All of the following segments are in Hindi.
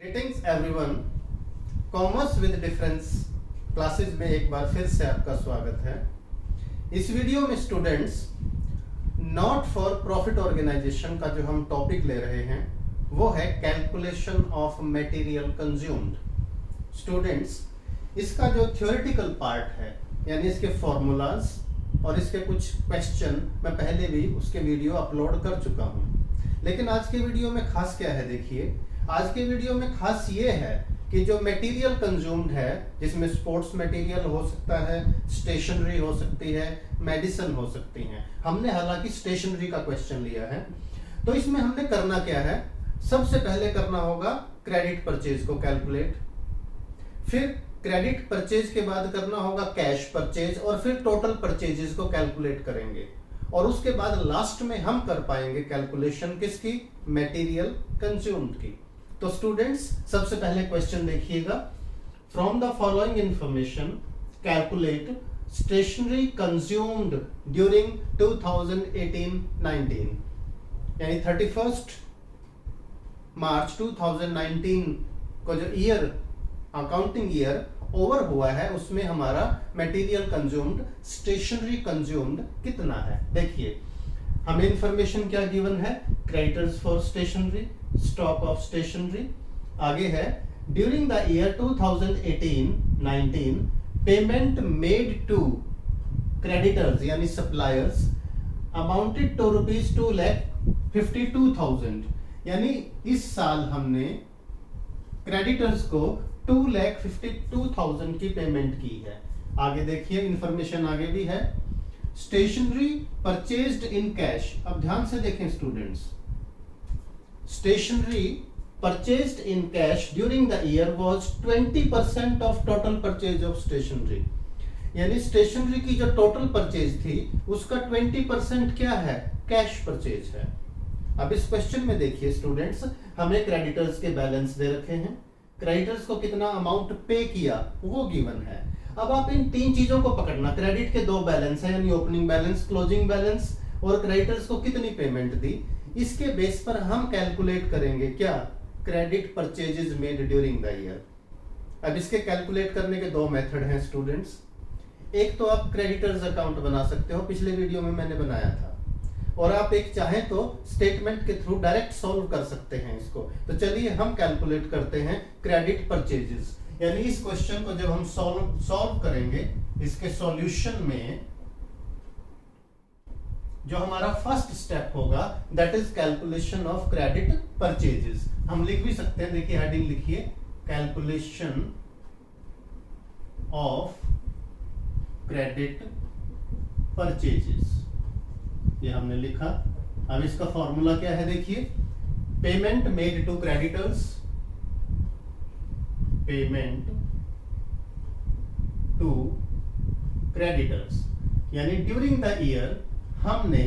Greetings everyone, commerce with difference classes में एक बार फिर से आपका स्वागत है। इस वीडियो में students not for profit organisation का जो हम टॉपिक ले रहे हैं वो है calculation of material consumed. Students, इसका जो थ्योरेटिकल पार्ट है यानी इसके फॉर्मूलाज और इसके कुछ क्वेश्चन मैं पहले भी उसके वीडियो अपलोड कर चुका हूं, लेकिन आज के वीडियो में खास क्या है, देखिए आज के वीडियो में खास ये है कि जो मटेरियल कंज्यूम्ड है, जिसमें स्पोर्ट्स मटेरियल हो सकता है, स्टेशनरी हो सकती है, मेडिसिन हो सकती है। हमने हालांकि स्टेशनरी का क्वेश्चन लिया है, तो इसमें हमने करना क्या है, सबसे पहले करना होगा क्रेडिट परचेज को कैलकुलेट, फिर क्रेडिट परचेज के बाद करना होगा कैश परचेज और फिर टोटल परचेजेस को कैलकुलेट करेंगे और उसके बाद लास्ट में हम कर पाएंगे कैलकुलेशन किसकी, मटेरियल कंज्यूम्ड की। तो स्टूडेंट्स सबसे पहले क्वेश्चन देखिएगा, from the following information calculate stationery consumed during 2018-19, यानी 31 मार्च 2019 को जो ईयर अकाउंटिंग ईयर ओवर हुआ है उसमें हमारा मटेरियल कंज्यूम्ड, स्टेशनरी कंज्यूम्ड कितना है। देखिए हमें इंफॉर्मेशन क्या गिवन है, creditors for stationery, stock of stationery, आगे है during the year 2018-19 payment made to creditors यानी सप्लायर्स अमाउंटेड टू ₹2,52,000, यानी इस साल हमने क्रेडिटर्स को 2,52,000 की पेमेंट की है। आगे देखिए इंफॉर्मेशन आगे भी है, स्टेशनरी परचेज्ड इन कैश। अब ध्यान से देखें students, stationery purchased in cash during the year was 20% of total purchase of stationery, यानी स्टेशनरी की जो टोटल परचेज थी उसका 20% क्या है, कैश परचेज है। अब इस क्वेश्चन में देखिए स्टूडेंट्स, हमें क्रेडिटर्स के बैलेंस दे रखे हैं, क्रेडिटर्स को कितना अमाउंट पे किया वो गिवन है। अब आप इन तीन चीजों को पकड़ना, क्रेडिट के दो बैलेंस है यानी ओपनिंग बैलेंस, क्लोजिंग बैलेंस, और क्रेडिटर्स को कितनी पेमेंट दी, इसके बेस पर हम कैलकुलेट करेंगे क्या, credit purchases made during the year. अब इसके कैलकुलेट करने के दो मेथड हैं स्टूडेंट्स, एक तो आप क्रेडिटर्स अकाउंट बना सकते हो, पिछले वीडियो में मैंने बनाया था, और आप एक चाहें तो स्टेटमेंट के थ्रू डायरेक्ट सॉल्व कर सकते हैं इसको। तो चलिए हम कैलकुलेट करते हैं क्रेडिट परचेजेस, यानी इस क्वेश्चन को जब हम सॉल्व करेंगे, इसके सॉल्यूशन में जो हमारा फर्स्ट स्टेप होगा that is calculation of credit purchases. हम लिख भी सकते हैं, देखिए हेडिंग लिखिए, कैलकुलेशन ऑफ क्रेडिट परचेजेस, ये हमने लिखा। अब इसका फॉर्मूला क्या है, देखिए payment made to creditors, payment to creditors, यानी ड्यूरिंग द ईयर हमने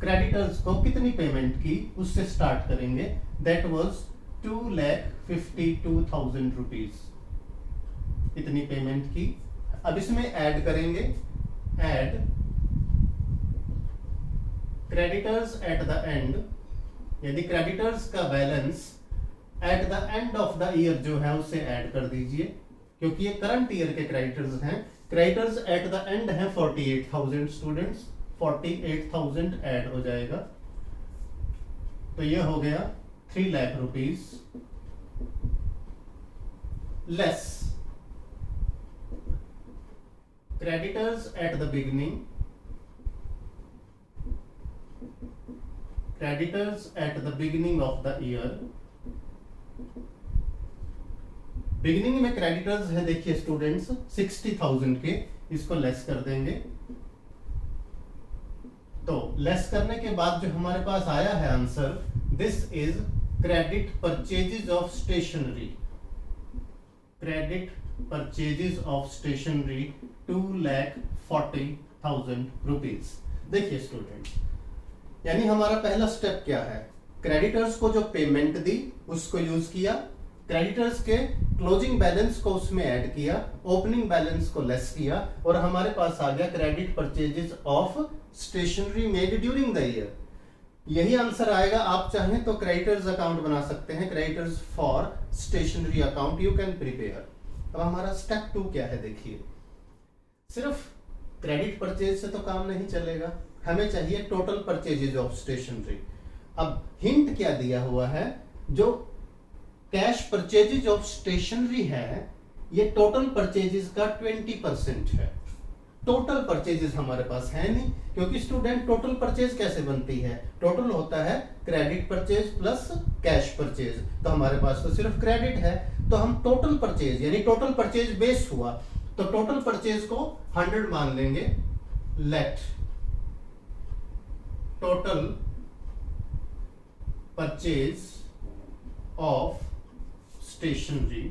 क्रेडिटर्स को कितनी पेमेंट की उससे स्टार्ट करेंगे, दैट वाज 2,52,000 रुपीज, इतनी पेमेंट की। अब इसमें ऐड करेंगे, add creditors at the end, यदि क्रेडिटर्स का balance at the end of the year जो है उसे ऐड कर दीजिए, क्योंकि ये करंट ईयर के क्रेडिटर्स हैं। क्रेडिटर्स एट द एंड है 48,000 स्टूडेंट्स, 48,000 ऐड हो जाएगा, तो ये हो गया 3 lakh rupees less creditors at the beginning, creditors at the beginning of the year. Beginning में क्रेडिटर्स है देखिए स्टूडेंट्स 60,000 के, इसको लेस कर देंगे। तो लेस करने के बाद जो हमारे पास आया है answer, this is credit purchases of stationery, credit purchases of stationery 2,40,000 rupees. देखिए स्टूडेंट्स, यानी हमारा पहला स्टेप क्या है, क्रेडिटर्स को जो पेमेंट दी उसको यूज किया, क्रेडिटर्स के क्लोजिंग बैलेंस को उसमें ऐड किया, ओपनिंग बैलेंस को लेस किया, और हमारे पास आ गया credit purchases of stationery made during the year. यही आंसर आएगा। आप चाहें तो क्रेडिटर्स अकाउंट बना सकते हैं, creditors for stationery account you can prepare. अब हमारा स्टेप 2 क्या है देखिए, सिर्फ क्रेडिट परचेज से तो काम नहीं चलेगा, हमें चाहिए टोटल परचेजेज ऑफ स्टेशनरी। अब हिंट क्या दिया हुआ है, जो कैश परचेजेज ऑफ स्टेशनरी है ये टोटल परचेजेज का 20% है। टोटल परचेजेस हमारे पास है नहीं, क्योंकि स्टूडेंट टोटल परचेज कैसे बनती है, टोटल होता है credit purchase plus cash purchase, तो हमारे पास तो सिर्फ क्रेडिट है, तो हम टोटल परचेज यानी टोटल परचेज बेस हुआ, तो टोटल परचेज को 100 मान लेंगे। Let total purchase of stationery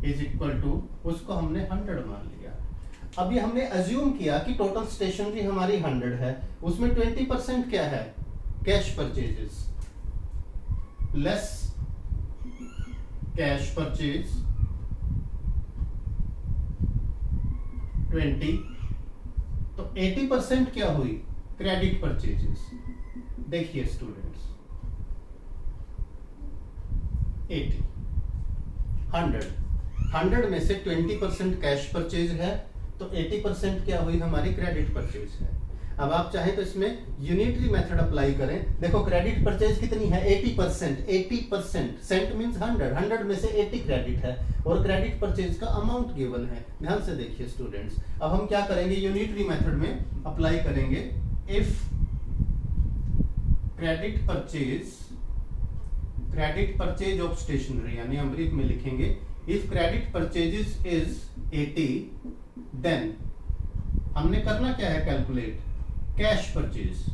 is equal to, उसको हमने 100 मान लिया। अब ये हमने अज्यूम किया कि टोटल स्टेशनरी हमारी 100 है, उसमें 20% क्या है, cash purchases, less cash purchase 20, तो 80% क्या हुई, क्रेडिट परचेजेस। देखिए स्टूडेंट्स 80, 100 में से 20% कैश परचेज है, तो 80% क्या हुई हमारी क्रेडिट परचेज है। अब आप चाहें तो इसमें यूनिटरी मेथड अप्लाई करें। देखो क्रेडिट परचेज कितनी है, 80%, सेंट मींस 100 में से 80 क्रेडिट है और क्रेडिट परचेज का अमाउंट गिवन है। ध्यान से देखिए स्टूडेंट्स, अब हम क्या करेंगे, यूनिटरी मेथड में अप्लाई करेंगे। If credit purchase of stationery, यानी हम ब्रीफ में लिखेंगे if credit purchases is 80, then हमने करना क्या है, कैलकुलेट कैश परचेज।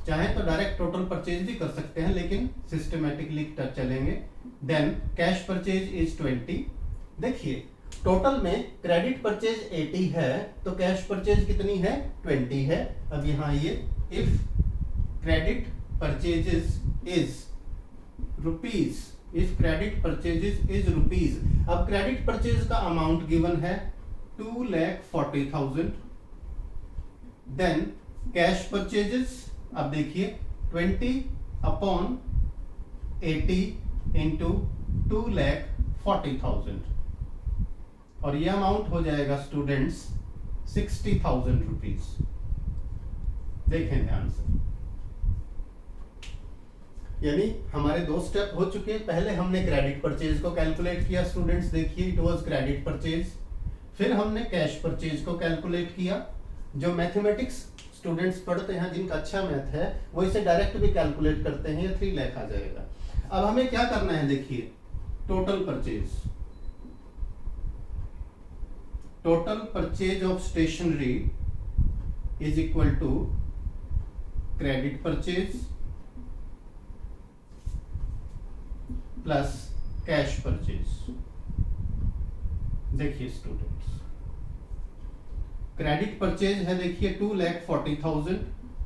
चाहे तो डायरेक्ट टोटल परचेज भी कर सकते हैं, लेकिन सिस्टमैटिकली चलेंगे। Then cash purchase is 20। देखिए टोटल में क्रेडिट परचेज 80 है, तो कैश परचेज कितनी है, 20 है। अब यहां ये if credit purchases is rupees, if credit purchases is rupees, अब क्रेडिट परचेज का अमाउंट गिवन है 2,40,000, देन कैश परचेजेस, अब देखिए 20/80 इंटू 2,40,000 और ये अमाउंट हो जाएगा स्टूडेंट्स 60,000 रुपीज। देखें ध्यान से, यानी हमारे दो स्टेप हो चुके हैं। पहले हमने क्रेडिट परचेज को कैलकुलेट किया स्टूडेंट्स, देखिए इट वाज क्रेडिट परचेज। फिर हमने कैश परचेज को कैलकुलेट किया। जो मैथमेटिक्स स्टूडेंट्स पढ़ते हैं, जिनका अच्छा मैथ है, वो इसे डायरेक्ट भी कैलकुलेट करते हैं, ये 3 लाख आ जाएगा। अब हमें क्या करना है, देखिए total purchase of stationery is equal to credit purchase plus cash purchase. देखिए स्टूडेंट्स क्रेडिट परचेज है, देखिए 2,40,000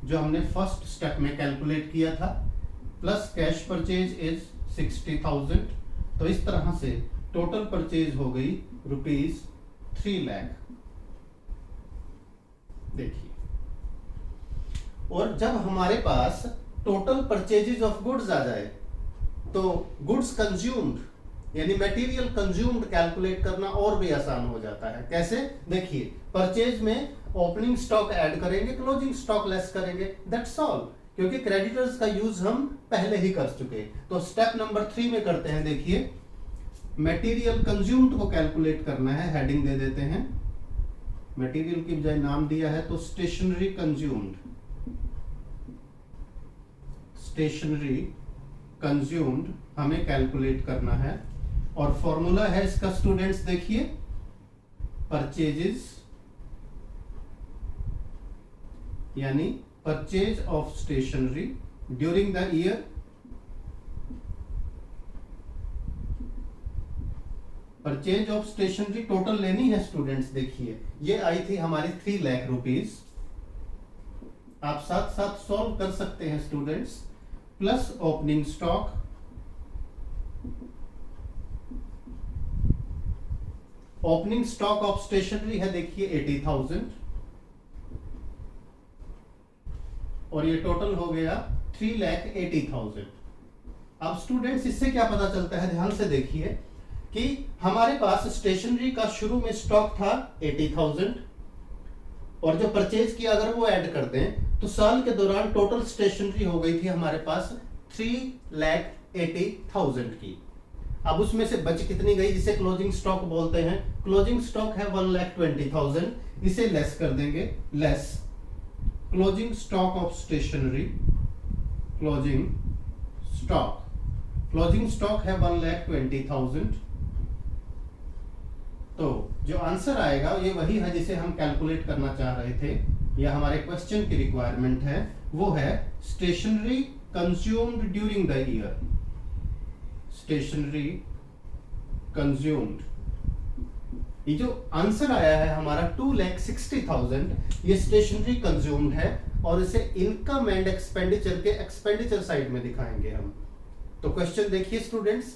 जो हमने फर्स्ट स्टेप में कैलकुलेट किया था, प्लस कैश परचेज इज 60,000। तो इस तरह से टोटल परचेज हो गई रुपीज 3 लाख। देखिए, और जब हमारे पास टोटल परचेजेज ऑफ गुड्स आ जाए तो गुड्स कंज्यूम्ड यानी मटेरियल कंज्यूम्ड कैलकुलेट करना और भी आसान हो जाता है। कैसे, देखिए परचेज में ओपनिंग स्टॉक ऐड करेंगे, क्लोजिंग स्टॉक लेस करेंगे, दैट्स ऑल, क्योंकि क्रेडिटर्स का यूज हम पहले ही कर चुके। तो स्टेप नंबर 3 में करते हैं। देखिए मटेरियल कंज्यूम्ड को कैलकुलेट करना है, हेडिंग दे देते हैं, मटेरियल की बजाय नाम दिया है तो स्टेशनरी कंज्यूम्ड, स्टेशनरी कंज्यूम्ड हमें कैलकुलेट करना है। और फॉर्मूला है इसका स्टूडेंट्स, देखिए परचेजेस यानी purchase of stationery during the year, purchase of stationery total लेनी है स्टूडेंट्स। देखिए ये आई थी हमारी 3 लाख रुपीज, आप साथ साथ सॉल्व कर सकते हैं students, plus opening stock, opening stock of stationery है देखिए 80,000, और ये टोटल हो गया 3,80,000। अब स्टूडेंट्स इससे क्या पता चलता है, ध्यान से देखिए कि हमारे पास स्टेशनरी का शुरू में स्टॉक था 80,000 और जो परचेज किया अगर वो ऐड कर दें तो साल के दौरान टोटल स्टेशनरी हो गई थी हमारे पास 3,80,000 की। अब उसमें से बच कितनी गई, जिसे क्लोजिंग स्टॉक बोलते हैं। क्लोजिंग स्टॉक है 1,20,000, इसे लेस कर देंगे, less closing stock of stationery. Closing stock है 1,20,000। तो जो आंसर आएगा ये वही है जिसे हम कैलकुलेट करना चाह रहे थे, या हमारे क्वेश्चन की रिक्वायरमेंट है, वो है stationery consumed during the year. Stationery consumed, ये जो आंसर आया है हमारा 2,60,000, ये स्टेशनरी कंज्यूम्ड है और इसे इनकम एंड एक्सपेंडिचर के एक्सपेंडिचर साइड में दिखाएंगे हम। तो क्वेश्चन देखिए स्टूडेंट्स,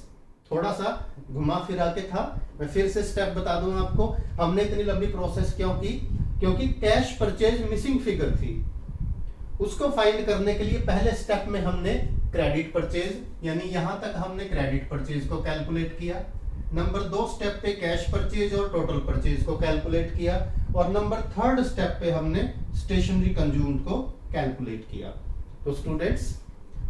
थोड़ा सा घुमा फिरा के था, मैं फिर से स्टेप बता दूं आपको। हमने इतनी लंबी प्रोसेस क्यों की, क्योंकि कैश परचेज मिसिंग फिगर थी, उसको फाइंड करने के लिए पहले स्टेप में हमने क्रेडिट परचेज, यानी यहां तक हमने क्रेडिट परचेज को कैलकुलेट किया। नंबर 2 स्टेप पे कैश परचेज और टोटल परचेज को कैलकुलेट किया, और नंबर 3 स्टेप पे हमने स्टेशनरी कंज्यूम्ड को कैलकुलेट किया। तो students,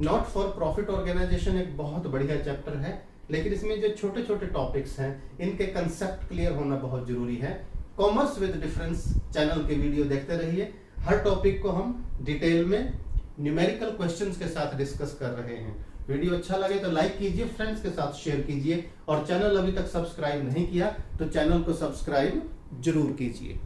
not for profit organisation एक बहुत बढ़िया चैप्टर है, लेकिन इसमें जो छोटे छोटे टॉपिक्स हैं इनके कंसेप्ट क्लियर होना बहुत जरूरी है। कॉमर्स विद डिफरेंस चैनल के वीडियो देखते रहिए, हर टॉपिक को हम डिटेल में न्यूमेरिकल क्वेश्चंस के साथ डिस्कस कर रहे हैं। वीडियो अच्छा लगे तो लाइक कीजिए, फ्रेंड्स के साथ शेयर कीजिए, और चैनल अभी तक सब्सक्राइब नहीं किया तो चैनल को सब्सक्राइब जरूर कीजिए।